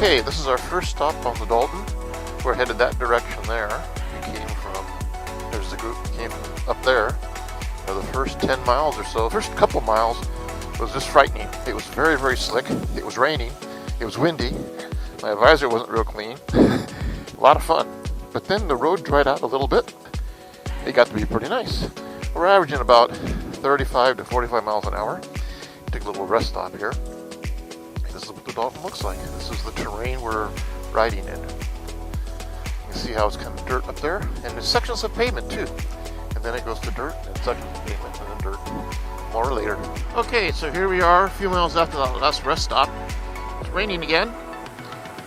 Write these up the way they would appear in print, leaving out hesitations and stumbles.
Okay, this is our first stop on the Dalton. We're headed that direction there. We came from, there's the group that came from up there. The first 10 miles or so, first couple miles was just frightening. It was very, very slick. It was raining. It was windy. My visor wasn't real clean. A lot of fun. But then the road dried out a little bit. It got to be pretty nice. We're averaging about 35 to 45 miles an hour. Take a little rest stop here. This is what the Dalton looks like. This is the terrain we're riding in. You can see how it's kind of dirt up there. And there's sections of pavement too. And then it goes to dirt, and sections of pavement, and then dirt. More later. Okay, so here we are, a few miles after the last rest stop. It's raining again,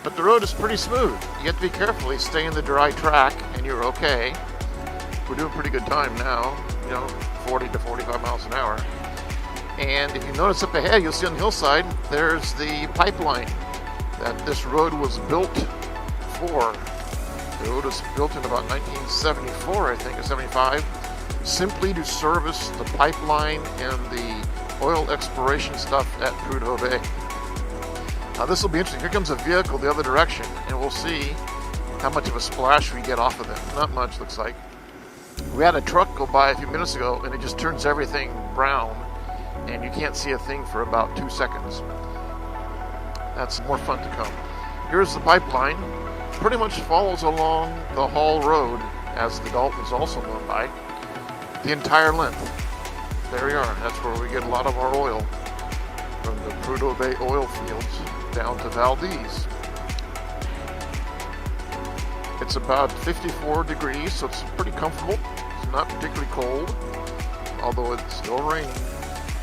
but the road is pretty smooth. You have to be careful. You stay in the dry track, and you're okay. We're doing pretty good time now, 40 to 45 miles an hour. And if you notice up ahead, you'll see on the hillside, there's the pipeline that this road was built for. The road was built in about 1974, I think, or 75, simply to service the pipeline and the oil exploration stuff at Prudhoe Bay. Now this will be interesting. Here comes a vehicle the other direction, and we'll see how much of a splash we get off of them. Not much, looks like. We had a truck go by a few minutes ago, and it just turns everything brown, and you can't see a thing for about 2 seconds. That's more fun to come. Here's the pipeline. Pretty much follows along the Hall Road, as the Dalton is also known by, the entire length. There we are. That's where we get a lot of our oil from the Prudhoe Bay oil fields down to Valdez. It's about 54 degrees, so it's pretty comfortable. It's not particularly cold, although it's still raining.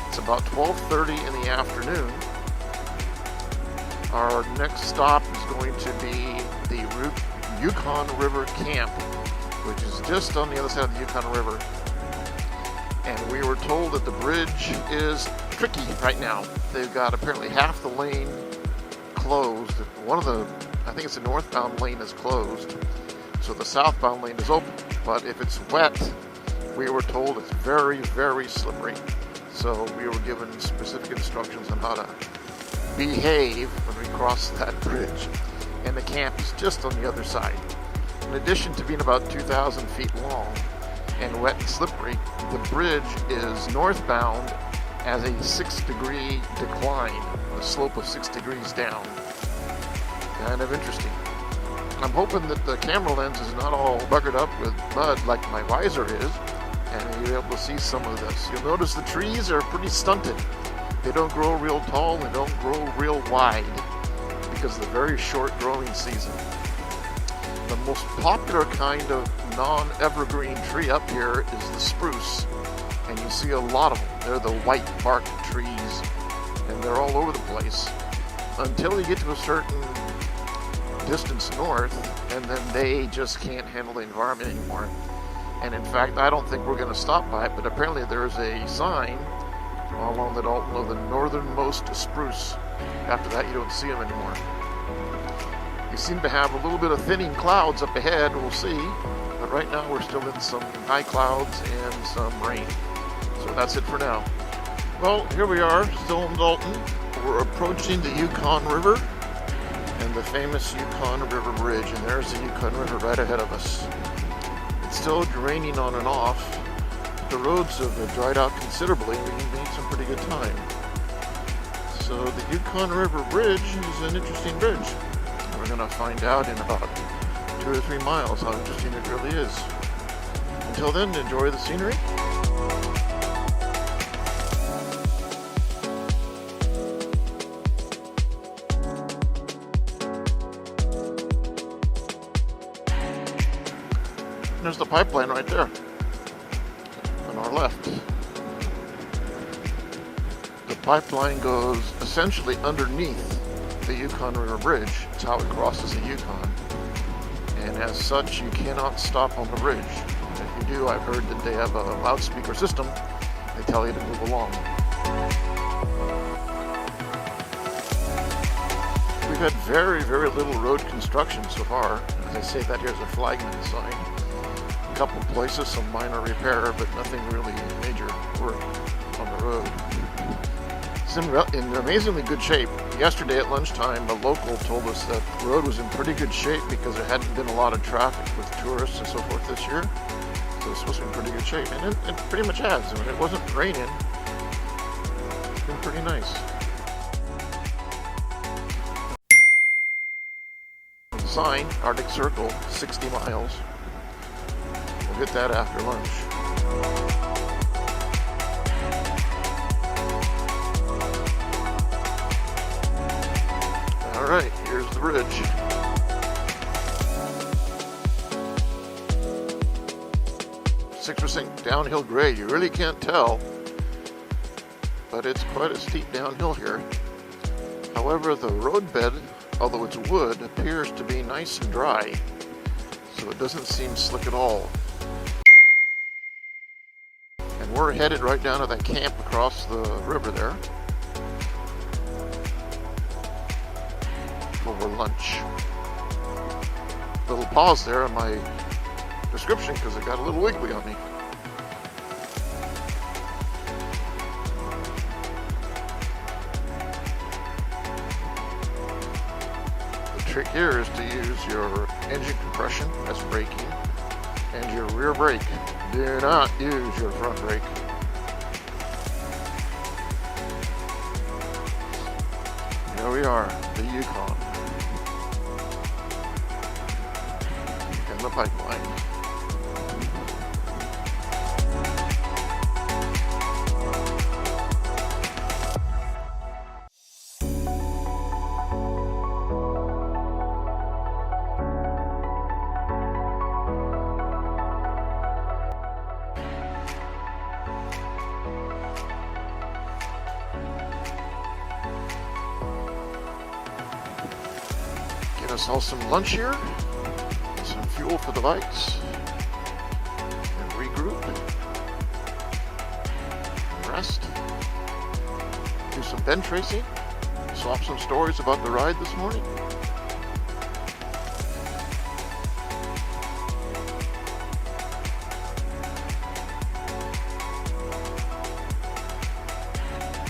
It's about 12:30 in the afternoon. Our next stop is going to be the Yukon River Camp, which is just on the other side of the Yukon River. And we were told that the bridge is tricky right now. They've got apparently half the lane closed. One of the, I think it's the northbound lane is closed, so the southbound lane is open. But if it's wet, we were told it's very, very slippery. So we were given specific instructions on how to behave when we cross that bridge. And the camp is just on the other side. In addition to being about 2,000 feet long and wet and slippery, the bridge is northbound as a 6-degree decline, a slope of 6 degrees down. Kind of interesting. I'm hoping that the camera lens is not all buggered up with mud like my visor is, and you're able to see some of this. You'll notice the trees are pretty stunted. They don't grow real tall, they don't grow real wide because of the very short growing season. The most popular kind of non-evergreen tree up here is the spruce, and you see a lot of them. They're the white-barked trees, and they're all over the place until you get to a certain distance north, and then they just can't handle the environment anymore. And in fact, I don't think we're going to stop by it, but apparently there's a sign along the Dalton of the northernmost spruce. After that, you don't see them anymore. You seem to have a little bit of thinning clouds up ahead, we'll see. But right now, we're still in some high clouds and some rain. So that's it for now. Well, here we are, still in Dalton. We're approaching the Yukon River and the famous Yukon River Bridge. And there's the Yukon River right ahead of us. It's still raining on and off. The roads have dried out considerably. We made some pretty good time. So the Yukon River Bridge is an interesting bridge. We're going to find out in about 2 or 3 miles how interesting it really is. Until then, enjoy the scenery. There's the pipeline right there. Our left. The pipeline goes essentially underneath the Yukon River Bridge. It's how it crosses the Yukon. And as such, you cannot stop on the bridge. If you do, I've heard that they have a loudspeaker system. They tell you to move along. We've had very, very little road construction so far. As I say that, here's a flagman sign. Couple places, some minor repair, but nothing really major work on the road. It's in amazingly good shape. Yesterday at lunchtime, a local told us that the road was in pretty good shape because there hadn't been a lot of traffic with tourists and so forth this year. So it's supposed to be in pretty good shape, and it pretty much has. When it wasn't raining, it's been pretty nice. The sign, Arctic Circle, 60 miles. We'll hit that after lunch. All right, here's the bridge. .6% downhill grade. You really can't tell, but it's quite a steep downhill here. However, the roadbed, although it's wood, appears to be nice and dry, so it doesn't seem slick at all. And we're headed right down to that camp across the river there for lunch. Little pause there on my description because it got a little wiggly on me. The trick here is to use your engine compression, that's braking, and your rear brake. Do not use your front brake. Here we are, the Yukon and the pipeline. Get us all some lunch here, some fuel for the bikes, and regroup, and rest, do some bench tracing, swap some stories about the ride this morning.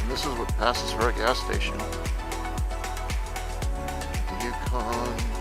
And this is what passes for a gas station. Yukon